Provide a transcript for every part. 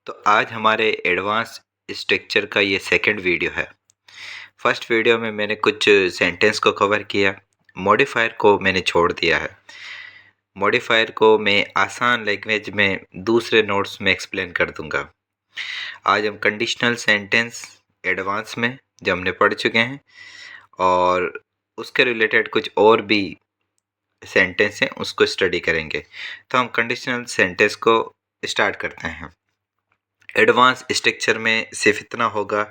तो आज हमारे एडवांस स्ट्रक्चर का ये सेकंड वीडियो है। फर्स्ट वीडियो में मैंने कुछ सेंटेंस को कवर किया, मॉडिफायर को मैंने छोड़ दिया है। मॉडिफायर को मैं आसान लैंग्वेज में दूसरे नोट्स में एक्सप्लेन कर दूंगा। आज हम कंडीशनल सेंटेंस एडवांस में जो हमने पढ़ चुके हैं और उसके रिलेटेड कुछ और भी सेंटेंस हैं उसको स्टडी करेंगे। तो हम कंडीशनल सेंटेंस को स्टार्ट करते हैं। एडवांस स्ट्रक्चर में सिर्फ इतना होगा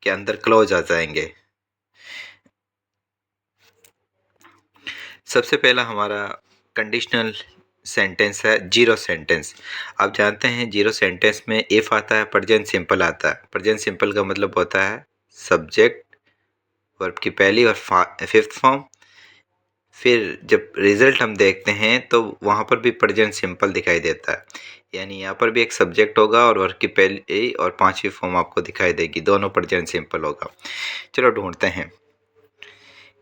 कि अंदर क्लॉज आ जाएंगे। सबसे पहला हमारा कंडीशनल सेंटेंस है जीरो सेंटेंस। आप जानते हैं जीरो सेंटेंस में इफ आता है, प्रेजेंट सिंपल आता है। प्रेजेंट सिंपल का मतलब होता है सब्जेक्ट वर्ब की पहली और फिफ्थ फॉर्म। फिर जब रिजल्ट हम देखते हैं तो वहाँ पर भी प्रेजेंट सिंपल दिखाई देता है, यानी यहाँ पर भी एक सब्जेक्ट होगा और वर्ब की पहली और पांचवी फॉर्म आपको दिखाई देगी, दोनों प्रेजेंट सिंपल होगा। चलो ढूंढते हैं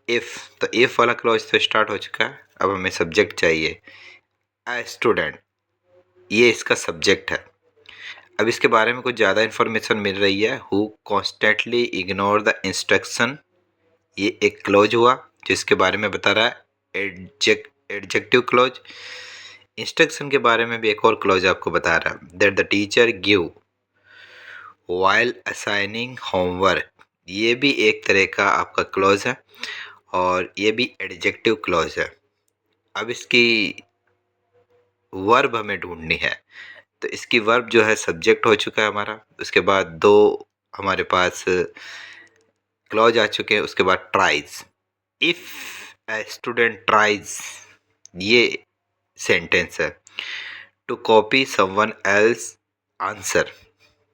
इफ। तो इफ वाला क्लॉज तो स्टार्ट हो चुका है, अब हमें सब्जेक्ट चाहिए। अ स्टूडेंट, ये इसका सब्जेक्ट है। अब इसके बारे में कुछ ज़्यादा इन्फॉर्मेशन मिल रही है। Who constantly ignore the instruction, ये एक क्लॉज हुआ जिसके बारे में बता रहा है एडजेक्टिव क्लॉज। इंस्ट्रक्शन के बारे में भी एक और क्लॉज आपको बता रहा है, that the teacher give while assigning homework, ये भी एक तरह का आपका क्लॉज है और ये भी एडजेक्टिव क्लॉज है। अब इसकी वर्ब हमें ढूंढनी है। तो इसकी वर्ब जो है सब्जेक्ट हो चुका है हमारा, उसके बाद दो हमारे पास क्लॉज आ चुके हैं, उसके बाद tries. If a student tries, ये सेंटेंस है। To copy someone else answer,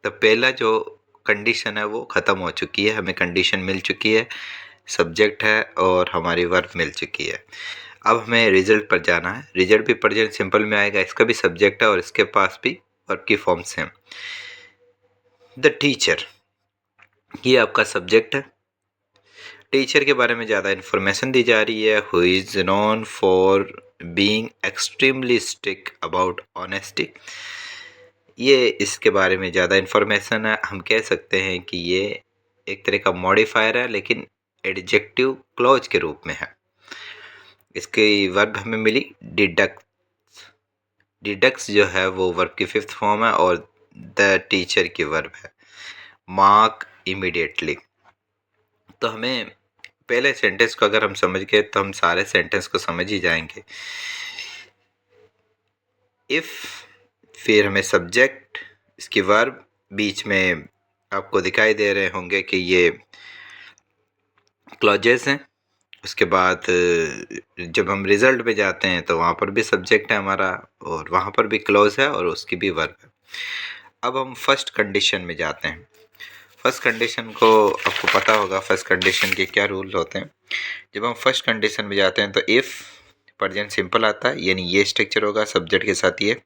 तो पहला जो कंडीशन है वो ख़त्म हो चुकी है, हमें कंडीशन मिल चुकी है, सब्जेक्ट है और हमारी वर्ब मिल चुकी है। अब हमें रिजल्ट पर जाना है। रिजल्ट भी प्रेजेंट सिंपल में आएगा, इसका भी सब्जेक्ट है और इसके पास भी वर्ब की फॉर्म्स हैं। द टीचर, ये आपका सब्जेक्ट है। टीचर के बारे में ज़्यादा इन्फॉर्मेशन दी जा रही है। Who is known for being extremely strict about honesty, ये इसके बारे में ज़्यादा इन्फॉर्मेशन है। हम कह सकते हैं कि ये एक तरह का मॉडिफायर है लेकिन एडजेक्टिव क्लॉज के रूप में है। इसकी वर्ब हमें मिली डिडक्ट। डिडक्ट्स जो है वो वर्ब की फिफ्थ फॉर्म है और द टीचर की वर्ब है। मार्क इमीडिएटली, तो हमें पहले सेंटेंस को अगर हम समझ गए तो हम सारे सेंटेंस को समझ ही जाएंगे। इफ, फिर हमें सब्जेक्ट, इसकी वर्ब, बीच में आपको दिखाई दे रहे होंगे कि ये क्लॉजेस हैं। उसके बाद जब हम रिजल्ट पे जाते हैं तो वहाँ पर भी सब्जेक्ट है हमारा और वहाँ पर भी क्लॉज है और उसकी भी वर्ब है। अब हम फर्स्ट कंडीशन में जाते हैं। फर्स्ट कंडीशन को आपको पता होगा, फर्स्ट कंडीशन के क्या रूल होते हैं। जब हम फर्स्ट कंडीशन में जाते हैं तो इफ़ प्रेजेंट सिंपल आता है, यानी ये स्ट्रक्चर होगा सब्जेक्ट के साथ। ये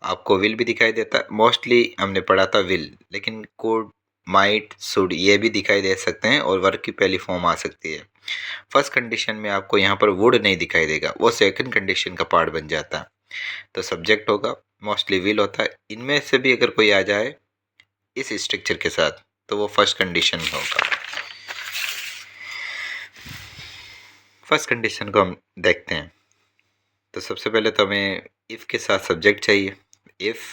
आपको विल भी दिखाई देता है, मोस्टली हमने पढ़ा था विल, लेकिन कुड, माइट, शुड ये भी दिखाई दे सकते हैं और वर्ब की पहली फॉर्म आ सकती है। फर्स्ट कंडीशन में आपको यहाँ पर वुड नहीं दिखाई देगा, वो सेकंड कंडीशन का पार्ट बन जाता है। तो सब्जेक्ट होगा, मोस्टली विल होता है। इनमें से भी अगर कोई आ जाए इस स्ट्रक्चर के साथ तो वो फर्स्ट कंडीशन में होगा। फर्स्ट कंडीशन को हम देखते हैं। तो सबसे पहले तो हमें इफ़ के साथ सब्जेक्ट चाहिए। इफ़,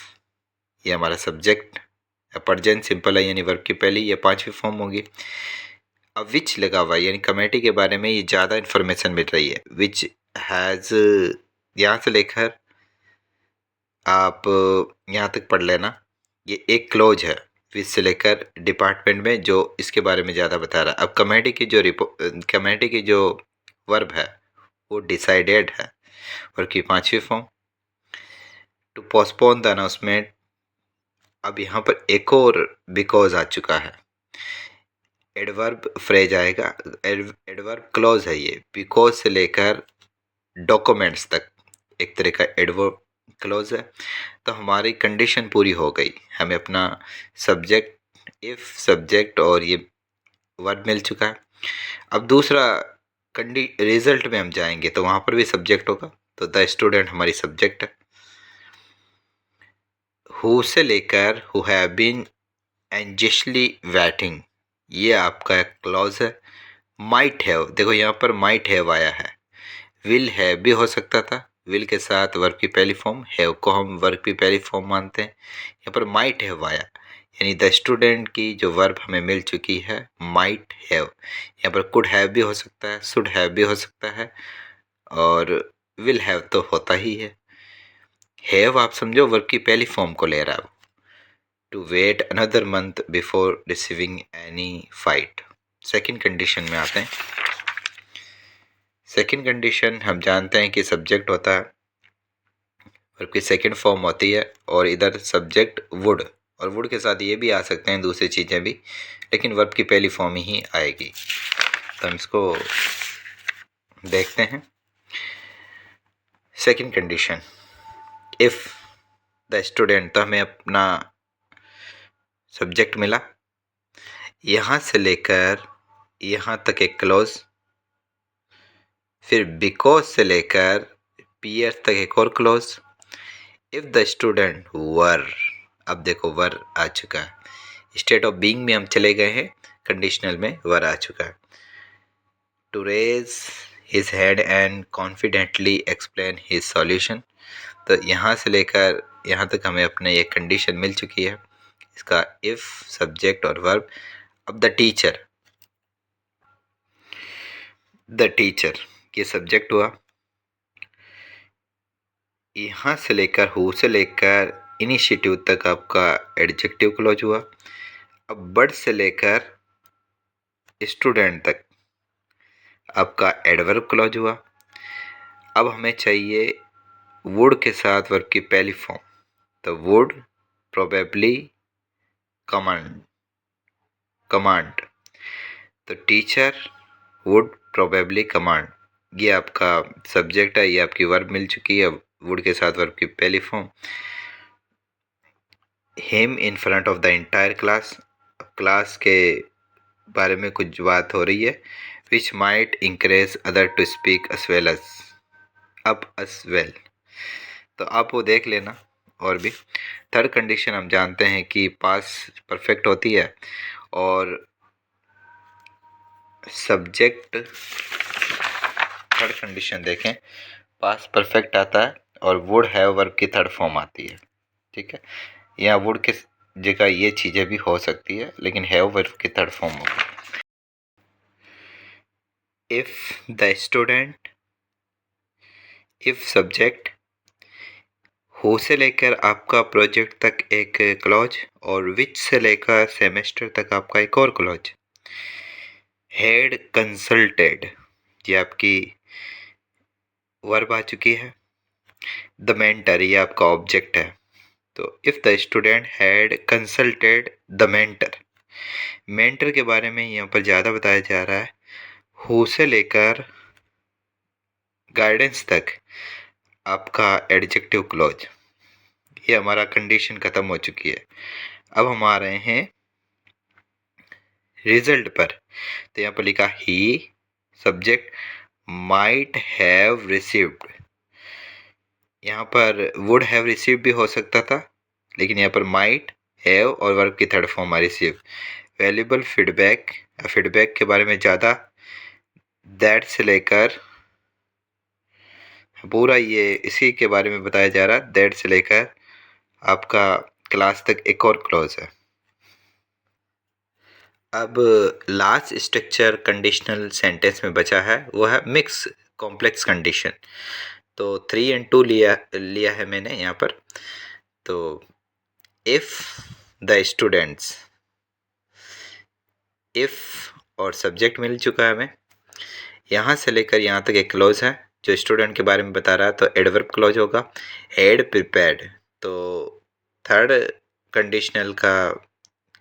ये हमारा सब्जेक्ट, प्रेजेंट सिंपल है यानी वर्ब की पहली या पांचवी फॉर्म होगी। अब विच लगा हुआ है यानी कमेटी के बारे में ये ज़्यादा इन्फॉर्मेशन मिल रही है। विच हैज़, यहाँ से लेकर आप यहाँ तक पढ़ लेना, ये एक क्लोज है विच से लेकर डिपार्टमेंट में, जो इसके बारे में ज़्यादा बता रहा है। अब कमेटी की जो वर्ब है वो डिसाइडेड है और की पांचवी form. To postpone the announcement, अब यहाँ पर एक और बिकॉज आ चुका है। एडवर्ब फ्रेज आएगा, एडवर्ब क्लॉज है ये, बिकॉज से लेकर डॉक्यूमेंट्स तक एक तरह का एडवर्ब क्लॉज है। तो हमारी कंडीशन पूरी हो गई, हमें अपना सब्जेक्ट, इफ सब्जेक्ट और ये वर्ब मिल चुका है। अब दूसरा रिजल्ट में हम जाएंगे तो वहाँ पर भी सब्जेक्ट होगा, तो द स्टूडेंट हमारी सब्जेक्ट है। हु से लेकर हु हैव बीन एंजियसली वेटिंग, ये आपका क्लॉज है। माइट हैव, देखो यहाँ पर माइट हैव आया है। विल हैव भी हो सकता था, विल के साथ वर्ब की पहली फॉर्म, हैव को हम वर्ब की पहली फॉर्म मानते हैं। यहाँ पर माइट हैव आया, यानी द स्टूडेंट की जो वर्ब हमें मिल चुकी है माइट हैव। यहाँ पर कुड हैव भी हो सकता है, शुड हैव भी हो सकता है, और विल हैव तो होता ही है। हैव आप समझो वर्ब की पहली फॉर्म को ले रहा है, to wait another month before receiving any fight. Second condition में आते हैं। सेकेंड कंडीशन हम जानते हैं कि सब्जेक्ट होता है, वर्ब की सेकेंड फॉर्म होती है, और इधर सब्जेक्ट वुड, और वुड के साथ ये भी आ सकते हैं दूसरी चीज़ें भी, लेकिन वर्ब की पहली फॉर्म ही आएगी। तो हम इसको देखते हैं। Second condition, if the student, तो हमें अपना सब्जेक्ट मिला, यहाँ से लेकर यहाँ तक एक क्लोज, फिर बिकॉज से लेकर पीयर तक एक और क्लोज। इफ द स्टूडेंट वर, अब देखो वर आ चुका है, स्टेट ऑफ बीइंग में हम चले गए हैं, कंडीशनल में वर आ चुका है। To raise his head and confidently explain his solution, तो यहाँ से लेकर यहाँ तक हमें अपने एक कंडीशन मिल चुकी है, इसका इफ, सब्जेक्ट और वर्ब। अब द टीचर, द टीचर ये सब्जेक्ट हुआ, यहाँ से लेकर हु से लेकर इनिशिएटिव तक आपका एडजेक्टिव क्लोज हुआ। अब बर्ड से लेकर स्टूडेंट तक आपका एडवर्ब क्लोज हुआ। अब हमें चाहिए वुड के साथ वर्ब की पहली फॉर्म, तो वुड, प्रोबेबली, कमांड, कमांड, तो टीचर, वुड, प्रोबेबली, कमांड, ये आपका सब्जेक्ट है, ये आपकी वर्ब मिल चुकी है, वुड के साथ वर्ब की पहली form. Him in front of the entire class, class के बारे में कुछ बात हो रही है। Which might encourage other to speak as well as, up as well, तो आप वो देख लेना। और भी थर्ड कंडीशन हम जानते हैं कि पास परफेक्ट होती है, और सब्जेक्ट, थर्ड कंडीशन देखें, पास परफेक्ट आता है और वुड हैव वर्ब की थर्ड फॉर्म आती है। ठीक है, यहाँ वुड के जगह ये चीज़ें भी हो सकती है, लेकिन हैव वर्ब की थर्ड फॉर्म होगी। If the student, if subject, who से लेकर आपका प्रोजेक्ट तक एक क्लॉज, और विच से लेकर सेमेस्टर तक आपका एक और क्लॉज। हेड कंसल्टेड, ये आपकी वर्ब आ चुकी है। द मेंटर, ये आपका ऑब्जेक्ट है। तो if the student had consulted the mentor, mentor के बारे में यहाँ पर ज़्यादा बताया जा रहा है। हु से लेकर गाइडेंस तक आपका एडजेक्टिव क्लॉज, ये हमारा कंडीशन ख़त्म हो चुकी है। अब हम आ रहे हैं रिजल्ट पर, तो यहाँ पर लिखा ही, सब्जेक्ट, माइट हैव रिसीव्ड, यहाँ पर वुड हैव रिसीव भी हो सकता था, लेकिन यहाँ पर माइट, हैव और वर्ब की third form receive. Valuable feedback, feedback के बारे में ज़्यादा, दैट से लेकर पूरा ये इसी के बारे में बताया जा रहा है। दैट से लेकर आपका क्लास तक एक और क्लॉज है। अब लास्ट स्ट्रक्चर कंडीशनल सेंटेंस में बचा है, वो है मिक्स कॉम्प्लेक्स कंडीशन। तो 3 and 2 लिया है मैंने यहाँ पर। तो इफ़ द स्टूडेंट्स, इफ़ और सब्जेक्ट मिल चुका है हमें, यहाँ से लेकर यहाँ तक एक क्लॉज है जो स्टूडेंट के बारे में बता रहा है, तो एडवर्ब क्लॉज होगा। हैड प्रिपेयर्ड, तो थर्ड कंडीशनल का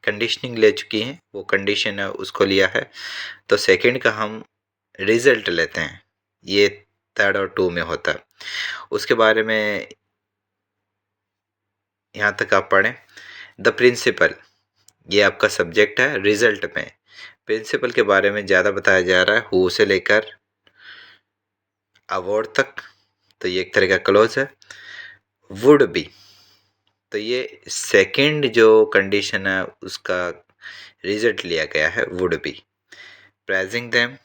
कंडीशनिंग ले चुकी हैं, वो कंडीशन है उसको लिया है। तो सेकंड का हम रिजल्ट लेते हैं, ये थर्ड और 2 में होता है। उसके बारे में यहाँ तक आप पढ़ें। द प्रिंसिपल, ये आपका सब्जेक्ट है। रिजल्ट में प्रिंसिपल के बारे में ज़्यादा बताया जा रहा है, हु से लेकर अवार्ड तक, तो ये एक तरह का क्लोज है। वुड बी, तो ये सेकंड जो कंडीशन है उसका रिजल्ट लिया गया है would be praising them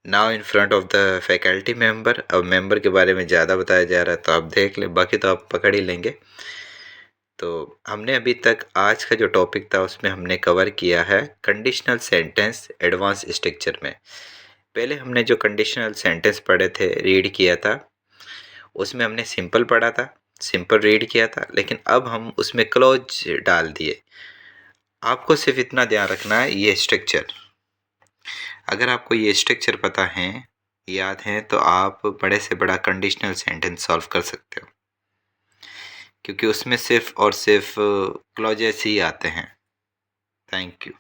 now in front of the faculty member. अब मेंबर के बारे में ज़्यादा बताया जा रहा है तो आप देख लें, बाकी तो आप पकड़ ही लेंगे। तो हमने अभी तक आज का जो टॉपिक था उसमें हमने कवर किया है कंडीशनल सेंटेंस एडवांस स्ट्रक्चर में। पहले हमने जो कंडीशनल सेंटेंस पढ़े थे, रीड किया था, उसमें हमने सिंपल पढ़ा था, सिंपल रीड किया था, लेकिन अब हम उसमें क्लॉज डाल दिए। आपको सिर्फ इतना ध्यान रखना है, ये स्ट्रक्चर, अगर आपको ये स्ट्रक्चर पता है, याद है, तो आप बड़े से बड़ा कंडीशनल सेंटेंस सॉल्व कर सकते हो, क्योंकि उसमें सिर्फ और सिर्फ क्लॉजेस ही आते हैं। Thank you.